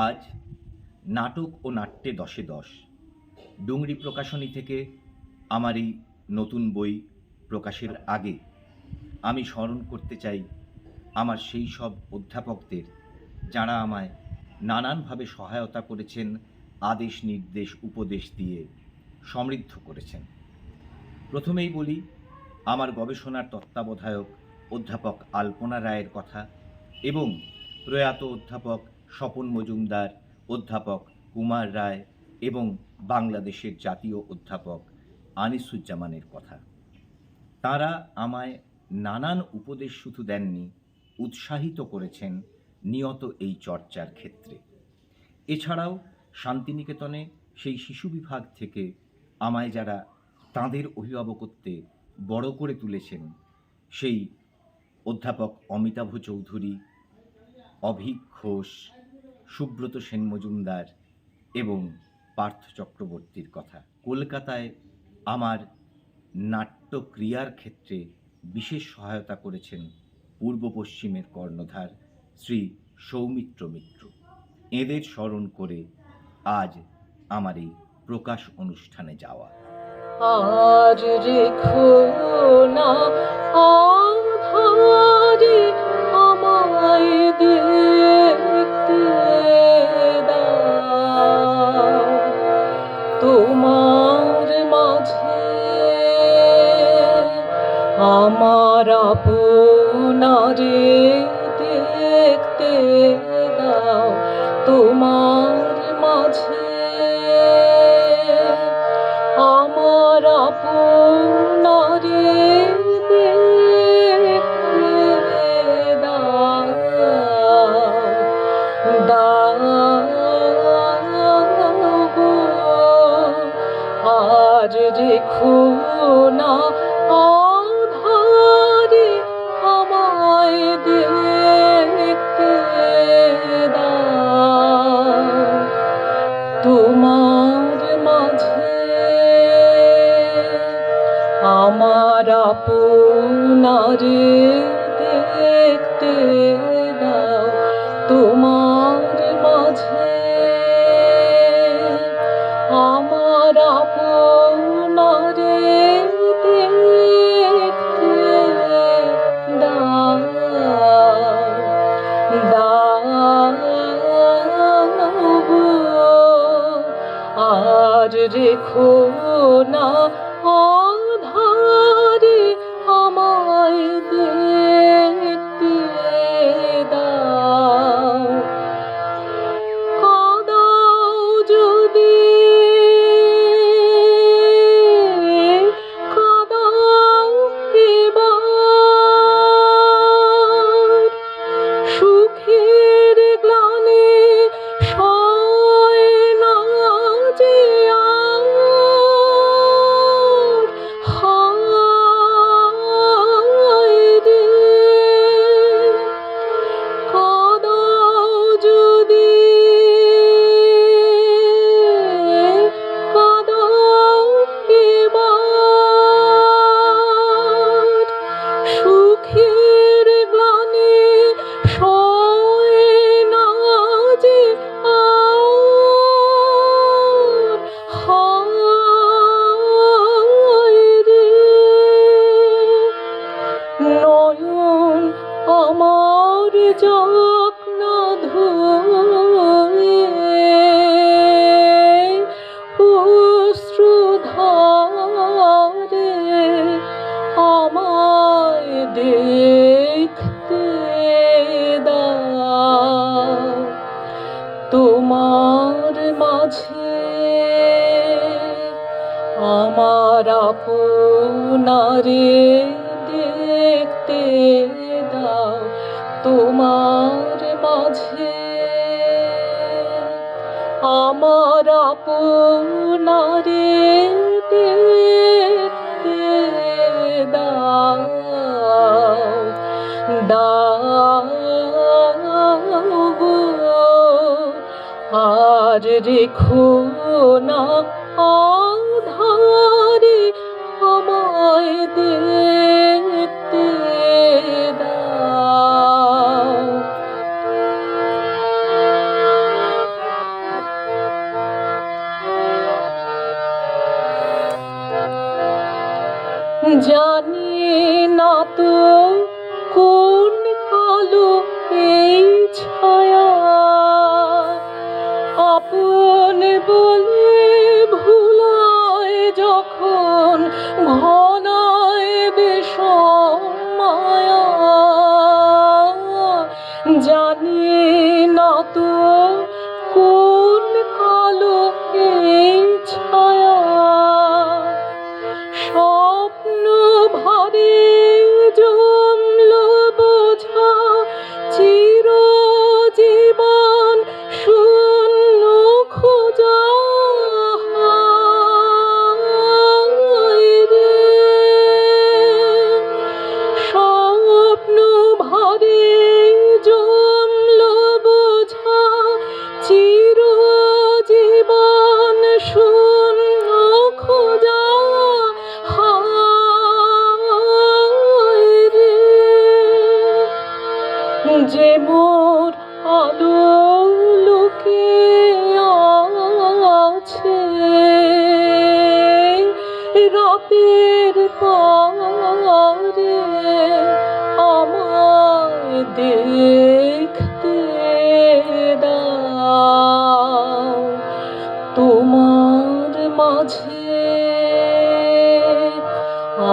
আজ নাটক ও নাট্যে 10-এ 10 ডুংরি প্রকাশনী থেকে আমার এই নতুন বই প্রকাশের আগে আমি স্মরণ করতে চাই আমার সেই সব অধ্যাপকদের যারা আমায় নানানভাবে সহায়তা করেছেন, আদেশ নির্দেশ উপদেশ দিয়ে সমৃদ্ধ করেছেন। প্রথমেই বলি আমার গবেষণার তত্ত্বাবধায়ক অধ্যাপক আলপনা রায়ের কথা এবং প্রয়াত অধ্যাপক স্বপন মজুমদার, অধ্যাপক কুমার রায় এবং বাংলাদেশের জাতীয় অধ্যাপক আনিসুজ্জামানের কথা। তারা আমায় নানান উপদেশ শুধু দেননি, উৎসাহিত করেছেন নিয়ত এই চর্চার ক্ষেত্রে। এছাড়াও শান্তিনিকেতনে সেই শিশু বিভাগ থেকে আমায় যারা তাঁদের অভিভাবকত্বে বড় করে তুলেছেন, সেই অধ্যাপক অমিতাভ চৌধুরী, অভীক ঘোষ, সুব্রত সেন মজুমদার এবং পার্থ চক্রবর্তীর কথা। কলকাতায় আমার নাট্যক্রিয়ার ক্ষেত্রে বিশেষ সহায়তা করেছেন পূর্ব পশ্চিমের কর্ণধার শ্রী সৌমিত্র মিত্র। এদের স্মরণ করে আজ আমার এই প্রকাশ অনুষ্ঠানে যাওয়া। আর রেখো না আধারে আমায় দেখতে দাও, তোমার মাঝে আমার আপনারে দেখতে দাও, তোমার মাঝে আমার আপনারে দেখতে দাও, গো আর রেখো না আধারে আমায় দেখতে দাও, তোমার মাঝে আমার আপনারে দেখতে দাও, তোমার মাঝে আমার আপনারে দেখতে দাও, গো আর রেখো না আধারে আমায় দেখতে দাও, কাঁদাও যদি কাঁদাও এবার, সুখের গ্লানি সয় না যে আর, হায় রে কাঁদাও যদি কাঁদাও এবার, সুখের গ্লানি সয় না যে আর, হায় রে নয়ন আমার যাক না ধুয়ে, অশ্রুধারে আমায় দেখতে দাও, তোমার মাঝে আমার আপনারে দেখতে দাও, তোমার মাঝে আমার আপনারে দেখতে দাও, গো আর রেখো না আধারে আমায় দেখতে দাও, জানি না তো কোন কালো এই ছায়া, আপন বলে ভুলায় যখন ঘনায় বিষম মায়া। জানি না তো কোন কালো এই ছায়া, স্বপ্ন ভারে জমল বোঝা, চিরজীবন শূন্য খোঁজা। হায় রে, স্বপ্ন ভারে জমল বোঝা, চিরজীবন শূন্য খোঁজা। হায় রে, যে মোর আলো লুকে আছে রাতের পারে, আমায় দেখতে দাও তোমার মাঝে,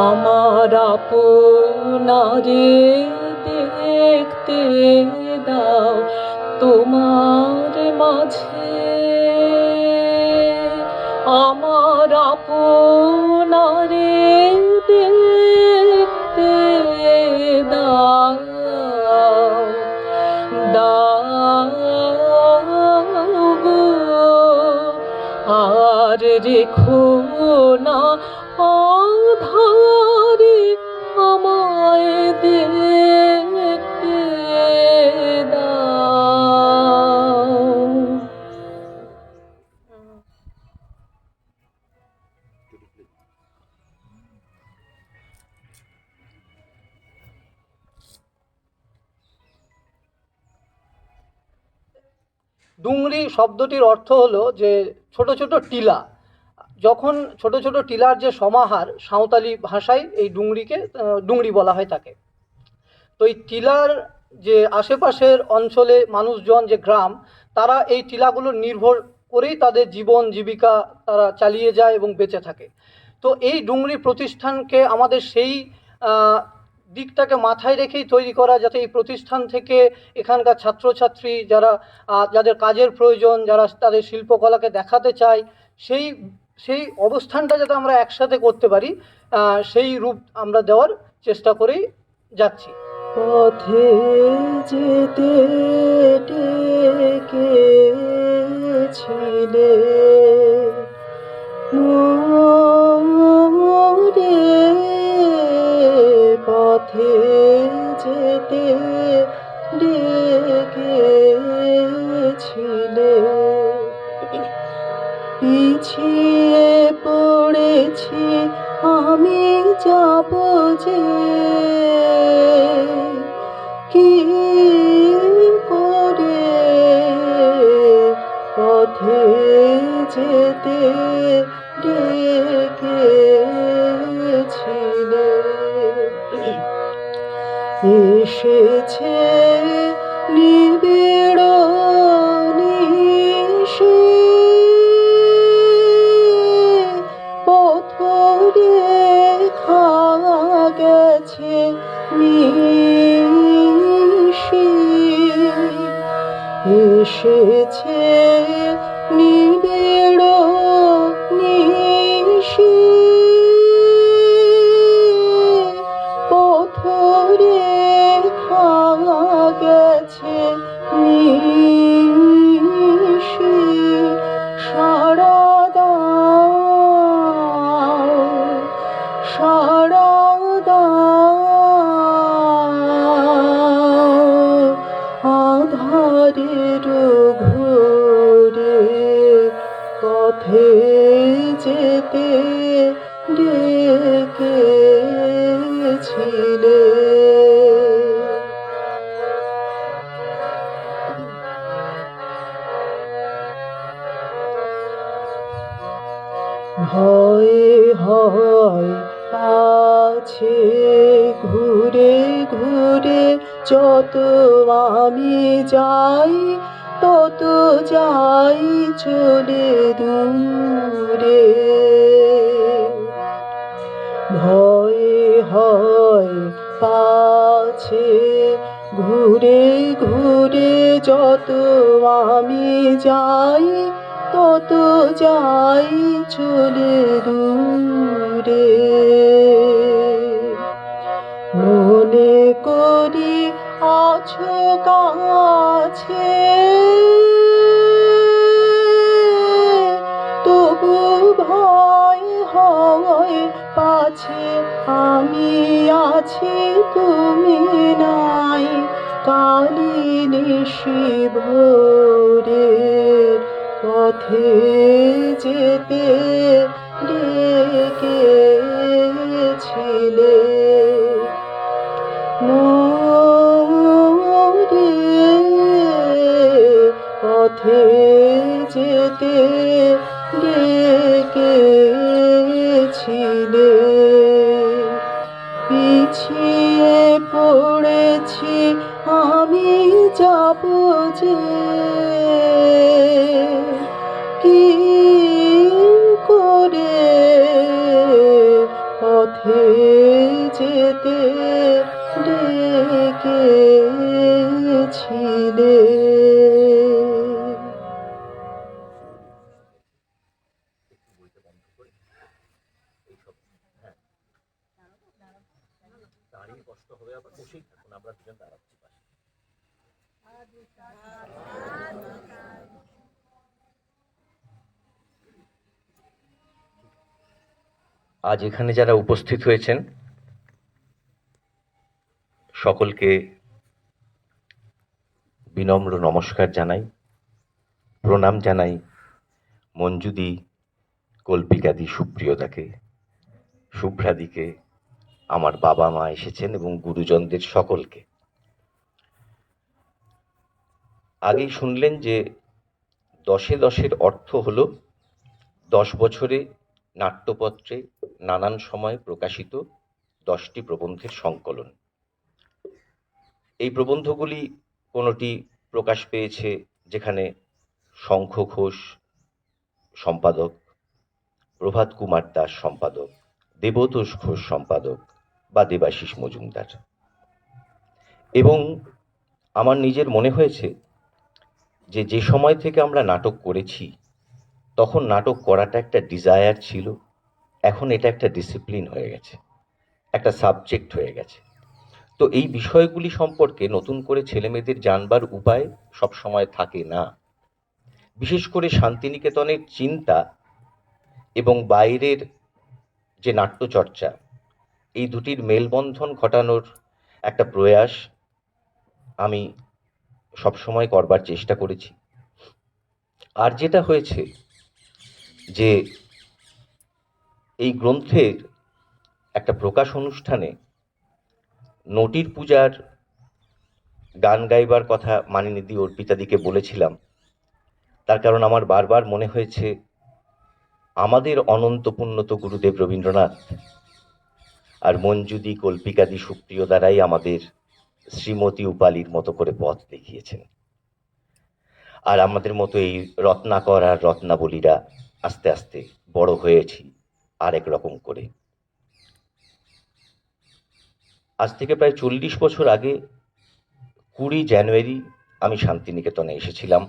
আমার আপনারে দেখতে দাও তোমার মাঝে, আমার আপনারে দেখতে দাও। দাও গো, আর রেখো না আধারে, আমায় দেখতে দাও। ডুংরি শব্দটির অর্থ হলো যে ছোট ছোট টিলা। যখন ছোট ছোট টিলার যে সমাহার, সাঁওতালি ভাষায় এই ডুংরিকে ডুংরি বলা হয় তাকে। তো এই টিলার যে আশেপাশের অঞ্চলে মানুষজন, যে গ্রাম, তারা এই টিলাগুলোর নির্ভর করেই তাদের জীবন জীবিকা তারা চালিয়ে যায় এবং বেঁচে থাকে। তো এই ডুংরি প্রতিষ্ঠানকে আমাদের সেই দিকটাকে মাথায় রেখেই তৈরি করা, যাতে এই প্রতিষ্ঠান থেকে এখানকার ছাত্রছাত্রী যারা যাদের কাজের প্রয়োজন, যারা তাদের শিল্পকলাকে দেখাতে চায়, সেই সেই অবস্থানটা যাতে আমরা একসাথে করতে পারি, সেই রূপ আমরা দেওয়ার চেষ্টা করেই যাচ্ছি। পথে যেতে ডেকেছিলে মোরে, পথে যেতে ডেকেছিলে, পিছিয়ে পড়েছি আমি যাব যে, কি করে পথে যেতে ডেকেছিলে। এসেছে নিবিড় নিশি, পথ রেখা গেছে নিশি, এসেছে নিবিড় নিশি, পথ রেখা গেছে নিশি। সাড়া দাও, সাড়া দাও, আধারের ঘোরে পথে যেতে ডেকেছিলে। ভয়ে হয় পাছে ঘুরে ঘুরে যত আমি যাই, তত যাই চলে দূরে। ভয়ে হয় পাছে ঘুরে ঘুরে যত আমি যাই, তত যাই চলে দূরে। মনে করি আছো কাছে, তবু ভয় হয় পাছে আমি আছি তুমি নাই। কালি নিশি ভোরে পথে যেতে ডেকেছিলে মোরে, পথে যেতে ডেকেছিলে। পিছিয়ে পড়েছি আমি যাব যে, কি করে পথে যেতে ডেকেছিলে। আজ এখানে যারা উপস্থিত হয়েছেন সকলকে বিনম্র নমস্কার জানাই, প্রণাম জানাই মঞ্জুদি, কল্পিকাদি, সুপ্রিয়দাকে, শুভ্রাদিকে, আমার বাবা মা এসেছেন এবং গুরুজনদের সকলকে। আগেই শুনলেন যে 10-10 অর্থ হলো 10 বছরে নাট্যপত্রে নানান সময় প্রকাশিত 10টি প্রবন্ধের সংকলন। এই প্রবন্ধগুলি কোনোটি প্রকাশ পেয়েছে যেখানে শঙ্খ ঘোষ সম্পাদক, প্রভাত কুমার দাস সম্পাদক, দেবতোষ ঘোষ সম্পাদক বা দেবাশিস মজুমদার। এবং আমার নিজের মনে হয়েছে যে সময় থেকে আমরা নাটক করেছি তখন নাটক করাটা একটা ডিজায়ার ছিল, এখন এটা একটা ডিসিপ্লিন হয়ে গেছে, একটা সাবজেক্ট হয়ে গেছে। তো এই বিষয়গুলি সম্পর্কে নতুন করে ছেলেমেয়েদের জানবার উপায় সব সময় থাকে না। বিশেষ করে শান্তিনিকেতনের চিন্তা এবং বাইরের যে নাট্যচর্চা, এই দুটির মেলবন্ধন ঘটানোর একটা প্রয়াস আমি সবসময় করবার চেষ্টা করেছি। আর যেটা হয়েছে যে এই গ্রন্থের একটা প্রকাশ অনুষ্ঠানে নটির পূজার গান গাইবার কথা মানিনীদি, অর্পিতাদিকে বলেছিলাম, তার কারণ আমার বারবার মনে হয়েছে আমাদের অনন্ত পুণ্যত গুরুদেব রবীন্দ্রনাথ আর মঞ্জুদি, কল্পিকাদি, সুপ্রিয় দ্বারাই আমাদের শ্রীমতী উপালির মতো করে পথ দেখিয়েছেন। আর আমাদের মতো এই রত্নাকর আর রত্নাবলীরা আস্তে আস্তে বড় হয়েছি আরেক রকম করে। আজ থেকে প্রায় 40 বছর আগে 20 জানুয়ারি আমি শান্তিনিকেতনে এসেছিলাম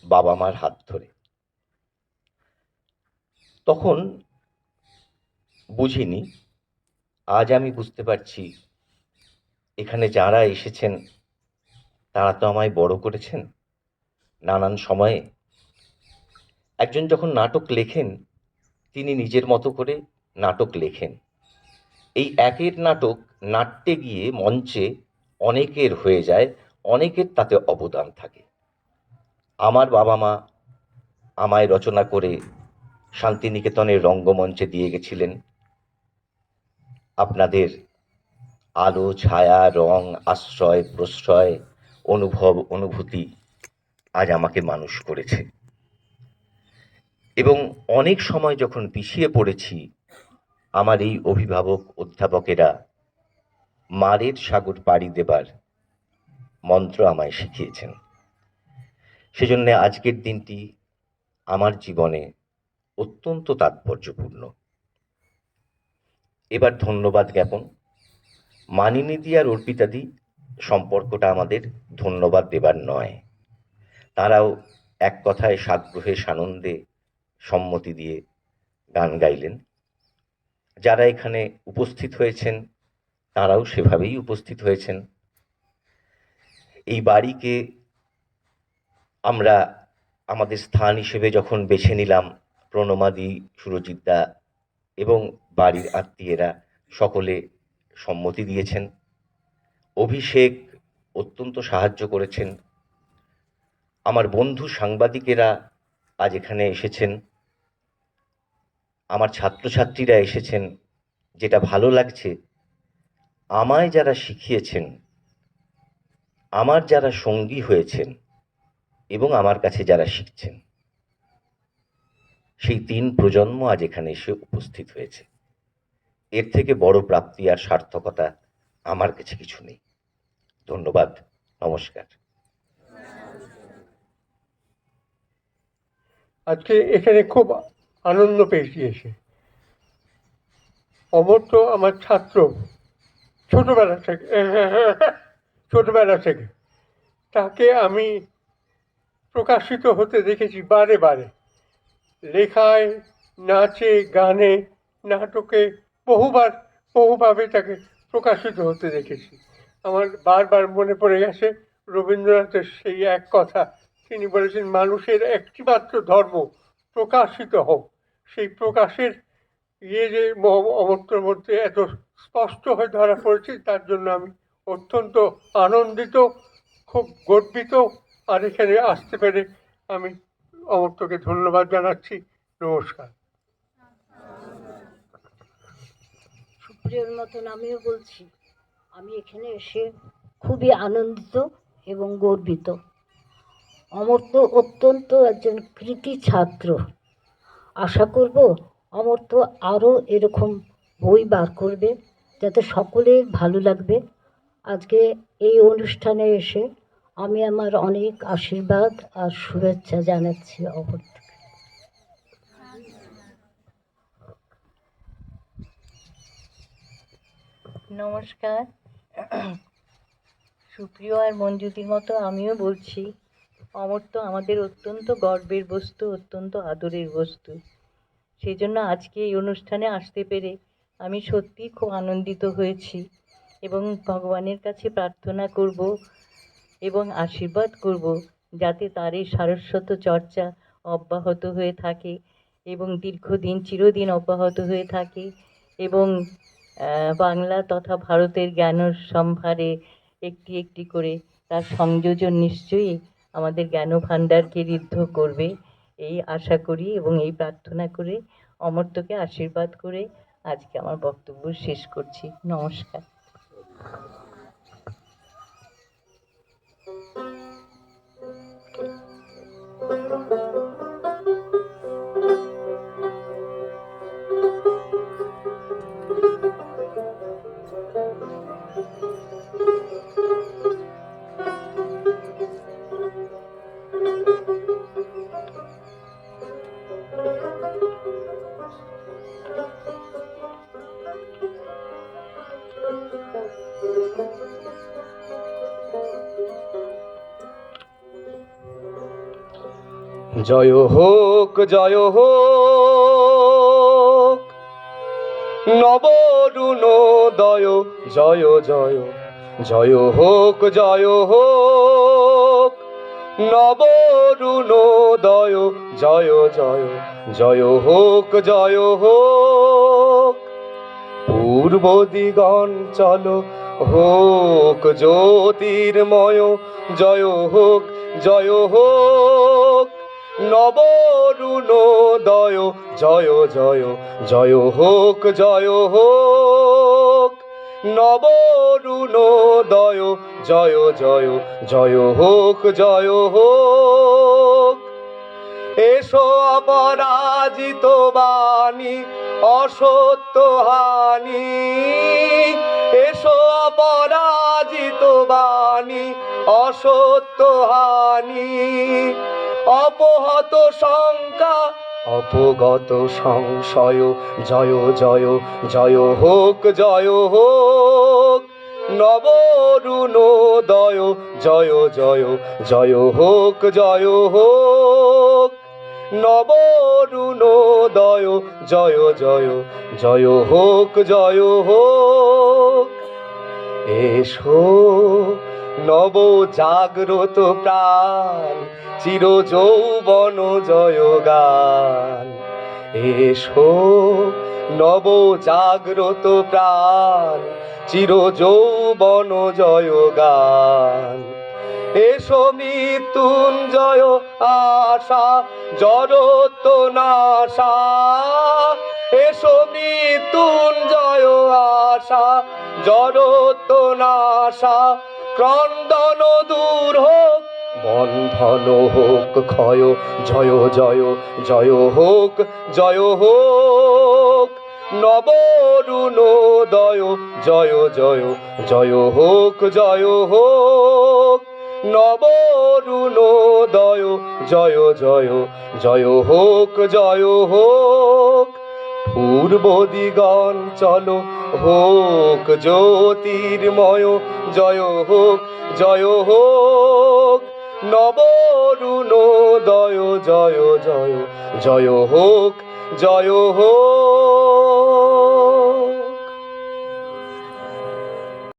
বাবা মার হাত ধরে। তখন বুঝিনি, আজ আমি বুঝতে পারছি এখানে যারা এসেছেন তারা তো আমায় বড় করেছেন নানান সময়ে। একজন যখন নাটক লেখেন তিনি নিজের মতো করে নাটক লেখেন। এই একের নাটক নাট্যে গিয়ে মঞ্চে অনেকের হয়ে যায়, অনেকের তাতে অবদান থাকে। আমার বাবা মা আমায় রচনা করে শান্তিনিকেতনের রঙ্গমঞ্চে দিয়ে গেছিলেন। আপনাদের আলো, ছায়া, রং, আশ্রয়, প্রশ্রয়, অনুভব, অনুভূতি আজ আমাকে মানুষ করেছে। এবং অনেক সময় যখন পিছিয়ে পড়েছি আমার এই অভিভাবক অধ্যাপকেরা মারের সাগর পাড়ি দেবার মন্ত্র আমায় শিখিয়েছেন। সেজন্য আজকের দিনটি আমার জীবনে অত্যন্ত তাৎপর্যপূর্ণ। এবার ধন্যবাদ জ্ঞাপন। মানিনীদি আর অর্পিতাদি সম্পর্কটা আমাদের ধন্যবাদ দেবার নয়, তারাও এক কথায় সাগ্রহে সানন্দে সম্মতি দিয়ে গান গাইলেন। যারা এখানে উপস্থিত হয়েছেন তারাও সেভাবেই উপস্থিত হয়েছেন। এই বাড়িকে আমরা আমাদের স্থান হিসেবে যখন বেছে নিলাম, প্রণমাদি, সুরজিৎদা এবং বাড়ির আত্মীয়েরা সকলে সম্মতি দিয়েছেন। অভিষেক অত্যন্ত সাহায্য করেছেন। আমার বন্ধু সাংবাদিকেরা আজ এখানে এসেছেন, আমার ছাত্রছাত্রীরা এসেছেন। যেটা ভালো লাগছে, আমায় যারা শিখিয়েছেন, আমার যারা সঙ্গী হয়েছেন এবং আমার কাছে যারা শিখছেন, সেই 3 প্রজন্ম আজ এখানে এসে উপস্থিত হয়েছে। এর থেকে বড় প্রাপ্তি আর সার্থকতা আমার কাছে কিছু নেই। ধন্যবাদ, নমস্কার। আজকে এখানে খুব আনন্দ পেয়েছি এসে। অমর তো আমার ছাত্র ছোটবেলা থেকে তাকে আমি প্রকাশিত হতে দেখেছি বারে বারে, লেখায়, নাচে, গানে, নাটকে বহুভাবে তাকে প্রকাশিত হতে দেখেছি। আমার বারবার মনে পড়ে গেছে রবীন্দ্রনাথের সেই এক কথা, তিনি বলেছেন মানুষের একটিমাত্র ধর্ম প্রকাশিত হোক। সেই প্রকাশের যে অমর্ত্যর মধ্যে এত স্পষ্ট হয়ে ধরা পড়েছে, তার জন্য আমি অত্যন্ত আনন্দিত, খুব গর্বিত। আর এখানে আসতে পেরে আমি অমর্ত্যকে ধন্যবাদ জানাচ্ছি। নমস্কার। সুপ্রিয়র মতন আমিও বলছি, আমি এখানে এসে খুবই আনন্দিত এবং গর্বিত। অমর্ত্য অত্যন্ত একজন কৃতী ছাত্র। আশা করব অমর্ত্য আরও এরকম বই বার করবে, যাতে সকলের ভালো লাগবে। আজকে এই অনুষ্ঠানে এসে আমি আমার অনেক আশীর্বাদ আর শুভেচ্ছা জানাচ্ছি অমর্ত্যকে। নমস্কার। সুপ্রিয় আর মঞ্জুতির মতো আমিও বলছি, অমর্ত্য আমাদের অত্যন্ত গর্বের বস্তু, অত্যন্ত আদরের বস্তু। সেই জন্য আজকে এই অনুষ্ঠানে আসতে পেরে আমি সত্যিই খুব আনন্দিত হয়েছি এবং ভগবানের কাছে প্রার্থনা করব এবং আশীর্বাদ করব যাতে তার এই সারস্বত চর্চা অব্যাহত হয়ে থাকে এবং দীর্ঘদিন চিরদিন অব্যাহত হয়ে থাকে এবং বাংলা তথা ভারতের জ্ঞান সম্ভারে একটি একটি করে তার সংযোজন নিশ্চয়ই আমাদের জ্ঞান ভাণ্ডারকে ঋদ্ধ করবে, এই আশা করি এবং এই প্রার্থনা করে অমর্ত্যকে আশীর্বাদ করে আজকে আমার বক্তব্য শেষ করছি। নমস্কার। জয় হোক নবরুণোদয়, জয় জয় জয় হোক নবরুণোদয়, জয় জয় জয় হোক পূর্ব দিগঞ্চল হোক জ্যোতির্ময়, জয় হোক নবরুণোদয়, জয় জয় জয় হোক নবরুণোদয়, জয় জয় জয় হোক এসো অপরাজিত বাণী অসত্য হানি, এসো অপরাজিত বাণী অসত্য হানি, অপহত শঙ্কা অপগত সংশয়, জয় জয় জয় হোক, জয় হোক নব অরুণোদয়, জয় জয় জয় হোক, জয় হোক নব অরুণোদয়, জয় জয় জয় হোক, জয় হোক। এসো নব জাগ্রত প্রাণ চির যৌবন জয় গান, এসো নব জাগ্রত প্রাণ চির যৌবন জয় গান। এসো মৃত্যুঞ্জয় আশা জড়ত নাশা, এসো মৃত্যুঞ্জয় আশা জড়ত নাশা, ক্রন্দন দূর হোক বন্ধন হোক ক্ষয়, জয় জয় জয় হোক, জয় হোক নব অরুণোদয়, জয় জয় জয় হোক, জয় হোক নব অরুণোদয়, জয় জয় জয় হোক, জয় হোক। পূর্ব দিগঞ্চল হোক জ্যোতির্ময়, জয় হোক, জয় হোক নব অরুণোদয়, জয় জয় জয় হোক, জয় হোক।